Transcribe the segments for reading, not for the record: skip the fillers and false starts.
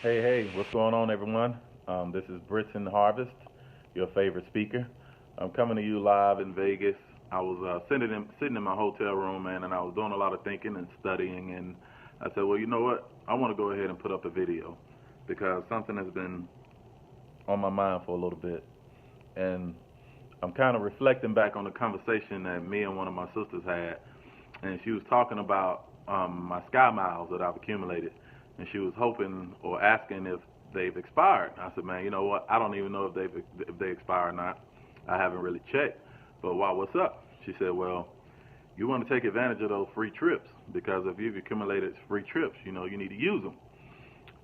Hey, what's going on, everyone? This is Britton Harvest, your favorite speaker. I'm coming to you live in Vegas. I was sitting in my hotel room, man, and I was doing a lot of thinking and studying. And I said, well, you know what? I want to go ahead and put up a video because something has been on my mind for a little bit. And I'm kind of reflecting back on the conversation that me and one of my sisters had. And she was talking about my Sky Miles that I've accumulated, and she was hoping or asking if they've expired. I said, man, you know what? I don't even know if they expire or not. I haven't really checked. But what's up? She said, well, you want to take advantage of those free trips because if you've accumulated free trips, you need to use them.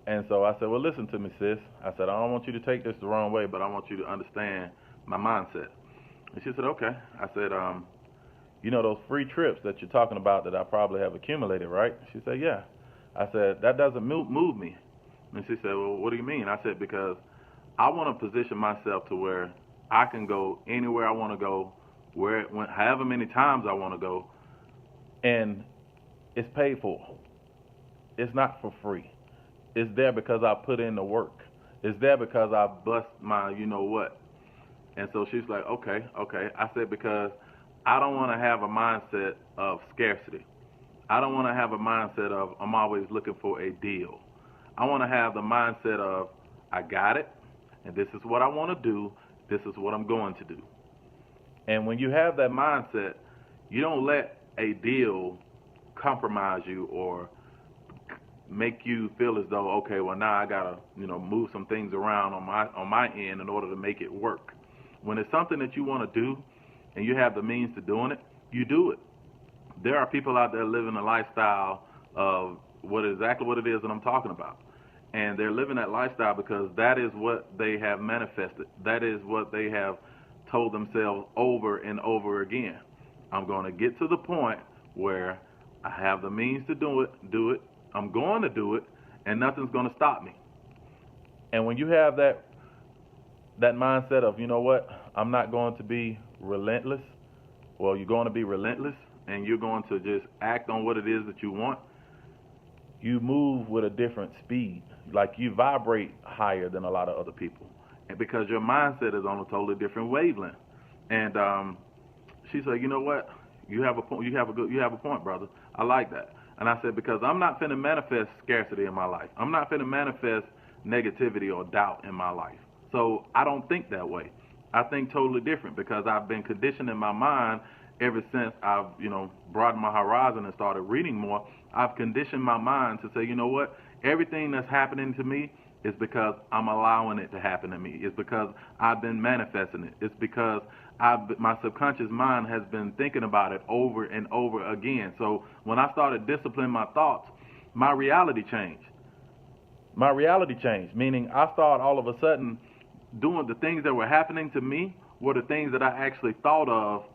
And so I said, well, listen to me, sis. I said, I don't want you to take this the wrong way, but I want you to understand my mindset. And she said, okay. I said, those free trips that you're talking about that I probably have accumulated, right? She said, yeah. I said, that doesn't move me. And she said, well, what do you mean? I said, because I want to position myself to where I can go anywhere I want to go, however many times I want to go, and it's paid for. It's not for free. It's there because I put in the work. It's there because I bust my you know what. And so she's like, okay. I said, because I don't want to have a mindset of scarcity. I don't want to have a mindset of I'm always looking for a deal. I want to have the mindset of I got it, and this is what I want to do. This is what I'm going to do. And when you have that mindset, you don't let a deal compromise you or make you feel as though, okay, well now I gotta, move some things around on my end in order to make it work. When it's something that you want to do and you have the means to doing it, you do it. There are people out there living a lifestyle of exactly what it is that I'm talking about. And they're living that lifestyle because that is what they have manifested. That is what they have told themselves over and over again. I'm going to get to the point where I have the means to do it. I'm going to do it, and nothing's going to stop me. And when you have that mindset of, you know what, I'm not going to be relentless. Well, you're going to be relentless, and you're going to just act on what it is that you want. You move with a different speed. Like you vibrate higher than a lot of other people, and because your mindset is on a totally different wavelength. And she said, you know what, you have a point. You have a point, brother. I like that. And I said, because I'm not finna manifest scarcity in my life. I'm not finna manifest negativity or doubt in my life. So I don't think that way. I think totally different because I've been conditioned in my mind ever since I've, broadened my horizon and started reading more. I've conditioned my mind to say, you know what? Everything that's happening to me is because I'm allowing it to happen to me. It's because I've been manifesting it. It's because my subconscious mind has been thinking about it over and over again. So when I started disciplining my thoughts, my reality changed. My reality changed, meaning I started all of a sudden doing the things that were happening to me were the things that I actually thought of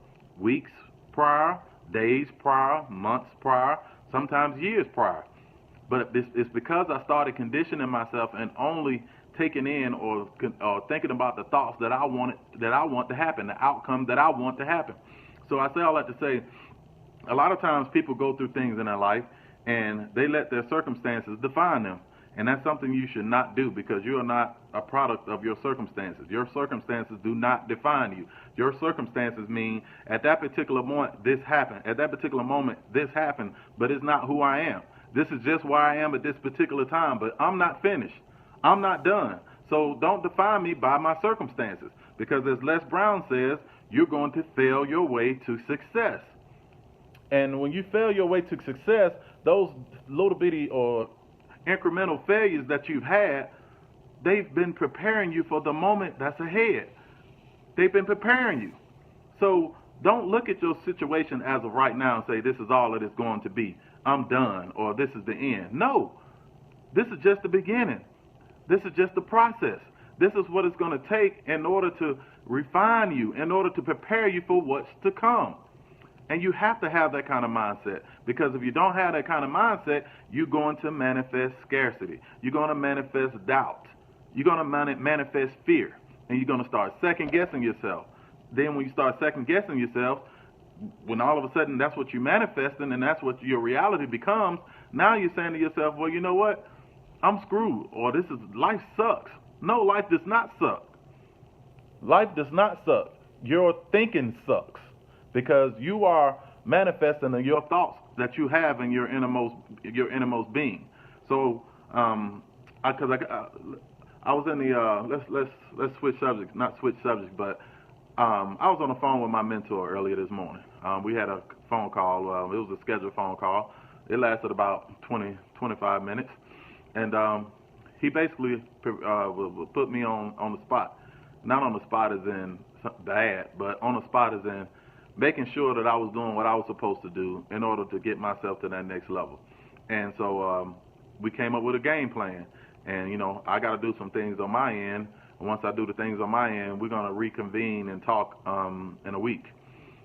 weeks prior, days prior, months prior, sometimes years prior. But it's because I started conditioning myself and only taking in or thinking about the thoughts that I want to happen, the outcome that I want to happen. So I say all that to say, a lot of times people go through things in their life and they let their circumstances define them. And that's something you should not do because you are not a product of your circumstances. Your circumstances do not define you. Your circumstances mean at that particular moment this happened. At that particular moment this happened, but it's not who I am. This is just where I am at this particular time, but I'm not finished. I'm not done. So don't define me by my circumstances because as Les Brown says, you're going to fail your way to success. And when you fail your way to success, those little bitty or incremental failures that you've had, they've been preparing you for the moment that's ahead. They've been preparing you. So don't look at your situation as of right now and say, this is all it is going to be. I'm done, or this is the end. No, this is just the beginning. This is just the process. This is what it's going to take in order to refine you, in order to prepare you for what's to come. And you have to have that kind of mindset because if you don't have that kind of mindset, you're going to manifest scarcity. You're going to manifest doubt. You're going to manifest fear. And you're going to start second guessing yourself. Then when you start second guessing yourself, when all of a sudden that's what you're manifesting and that's what your reality becomes, now you're saying to yourself, well, you know what? I'm screwed, or this is life sucks. No, life does not suck. Life does not suck. Your thinking sucks because you are manifesting your thoughts that you have in your innermost being. So, I was in the let's switch subjects, not switch subjects, but I was on the phone with my mentor earlier this morning. We had a phone call. It was a scheduled phone call. It lasted about 20-25 minutes, and he basically put me on the spot. Not on the spot as in bad, but on the spot as in making sure that I was doing what I was supposed to do in order to get myself to that next level. And so we came up with a game plan. And, I got to do some things on my end. And once I do the things on my end, we're going to reconvene and talk in a week.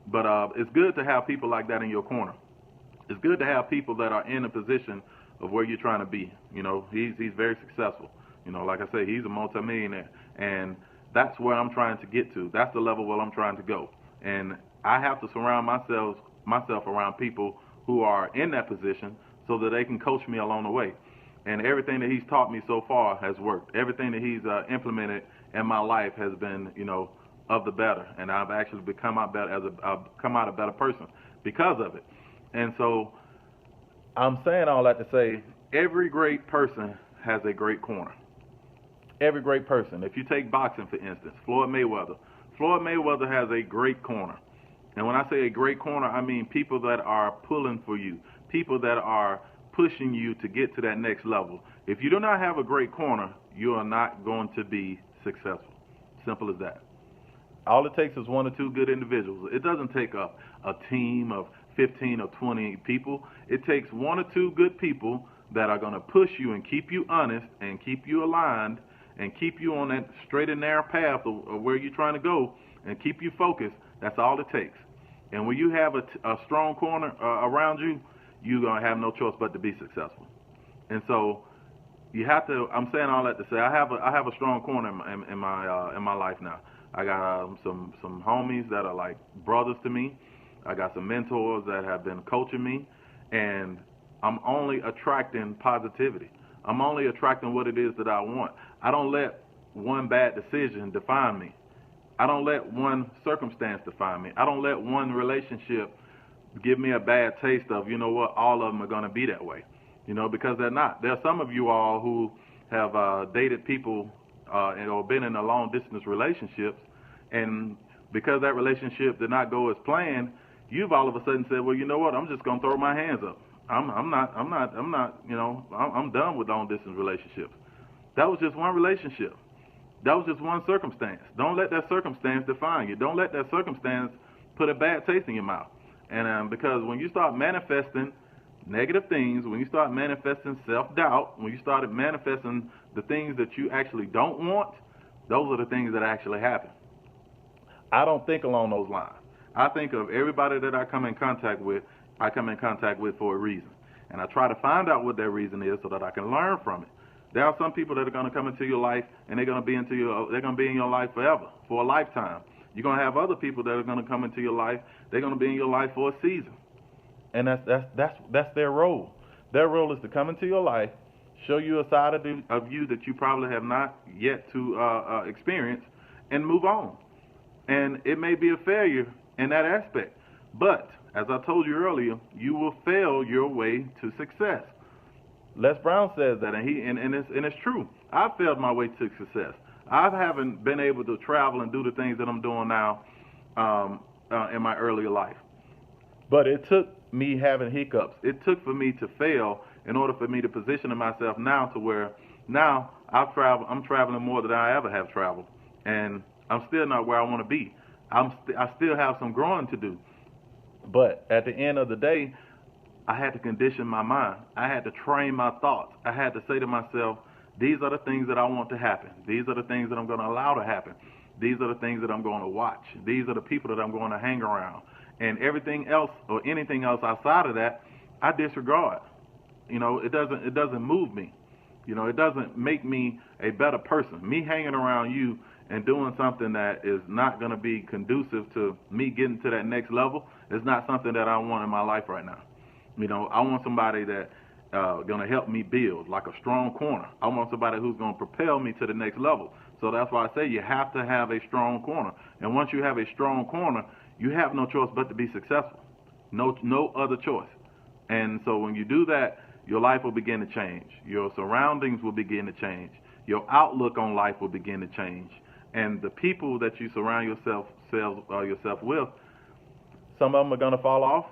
But it's good to have people like that in your corner. It's good to have people that are in a position of where you're trying to be. He's very successful. Like I say, he's a multimillionaire. And that's where I'm trying to get to. That's the level where I'm trying to go. And I have to surround myself around people who are in that position so that they can coach me along the way. And everything that he's taught me so far has worked. Everything that he's implemented in my life has been, of the better. And I've actually become out a better person because of it. And so I'm saying all that to say every great person has a great corner. Every great person. If you take boxing, for instance, Floyd Mayweather has a great corner. And when I say a great corner, I mean people that are pulling for you, people that are pushing you to get to that next level. If you do not have a great corner, you are not going to be successful. Simple as that. All it takes is one or two good individuals. It doesn't take a team of 15 or 20 people. It takes one or two good people that are going to push you and keep you honest and keep you aligned and keep you on that straight and narrow path of where you're trying to go and keep you focused. That's all it takes. And when you have a strong corner around you, you're going to have no choice but to be successful. And so you have to, I'm saying all that to say, I have a strong corner in my life now. I got some homies that are like brothers to me. I got some mentors that have been coaching me, and I'm only attracting positivity. I'm only attracting what it is that I want. I don't let one bad decision define me. I don't let one circumstance define me. I don't let one relationship give me a bad taste of, all of them are going to be that way, because they're not. There are some of you all who have dated people or been in a long-distance relationships, and because that relationship did not go as planned, you've all of a sudden said, well, you know what, I'm just going to throw my hands up. I'm done with long-distance relationships. That was just one relationship. That was just one circumstance. Don't let that circumstance define you. Don't let that circumstance put a bad taste in your mouth. And because when you start manifesting negative things, when you start manifesting self-doubt, when you started manifesting the things that you actually don't want, those are the things that actually happen. I don't think along those lines. I think of everybody that I come in contact with for a reason. And I try to find out what their reason is so that I can learn from it. There are some people that are going to come into your life and they're going to be in your life forever, for a lifetime. You're going to have other people that are going to come into your life. They're going to be in your life for a season. And that's their role. Their role is to come into your life, show you a side of you that you probably have not yet to experience, and move on. And it may be a failure in that aspect. But, as I told you earlier, you will fail your way to success. Les Brown says that, and it's true. I've failed my way to success. I haven't been able to travel and do the things that I'm doing now in my earlier life. But it took me having hiccups. It took for me to fail in order for me to position myself now to where now I'm traveling more than I ever have traveled. And I'm still not where I want to be. I still have some growing to do. But at the end of the day, I had to condition my mind. I had to train my thoughts. I had to say to myself, these are the things that I want to happen. These are the things that I'm going to allow to happen. These are the things that I'm going to watch. These are the people that I'm going to hang around. And everything else or anything else outside of that, I disregard. It doesn't move me. It doesn't make me a better person. Me hanging around you and doing something that is not going to be conducive to me getting to that next level is not something that I want in my life right now. I want somebody that going to help me build, like a strong corner. I want somebody who's going to propel me to the next level. So that's why I say you have to have a strong corner. And once you have a strong corner, you have no choice but to be successful. No other choice. And so when you do that, your life will begin to change. Your surroundings will begin to change. Your outlook on life will begin to change. And the people that you surround yourself with, some of them are going to fall off,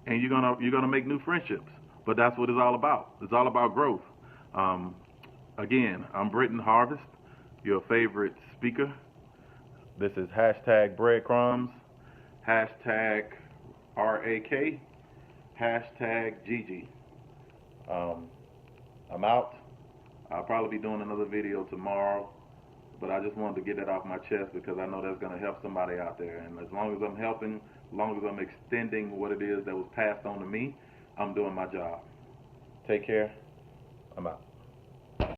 and you're gonna make new friendships. But that's what it's all about. It's all about growth. Again, I'm Britton Harvest, your favorite speaker. This is hashtag breadcrumbs, hashtag RAK, hashtag Gigi. I'm out. I'll probably be doing another video tomorrow, but I just wanted to get that off my chest because I know that's going to help somebody out there. And as long as I'm helping, as long as I'm extending what it is that was passed on to me, I'm doing my job. Take care. I'm out.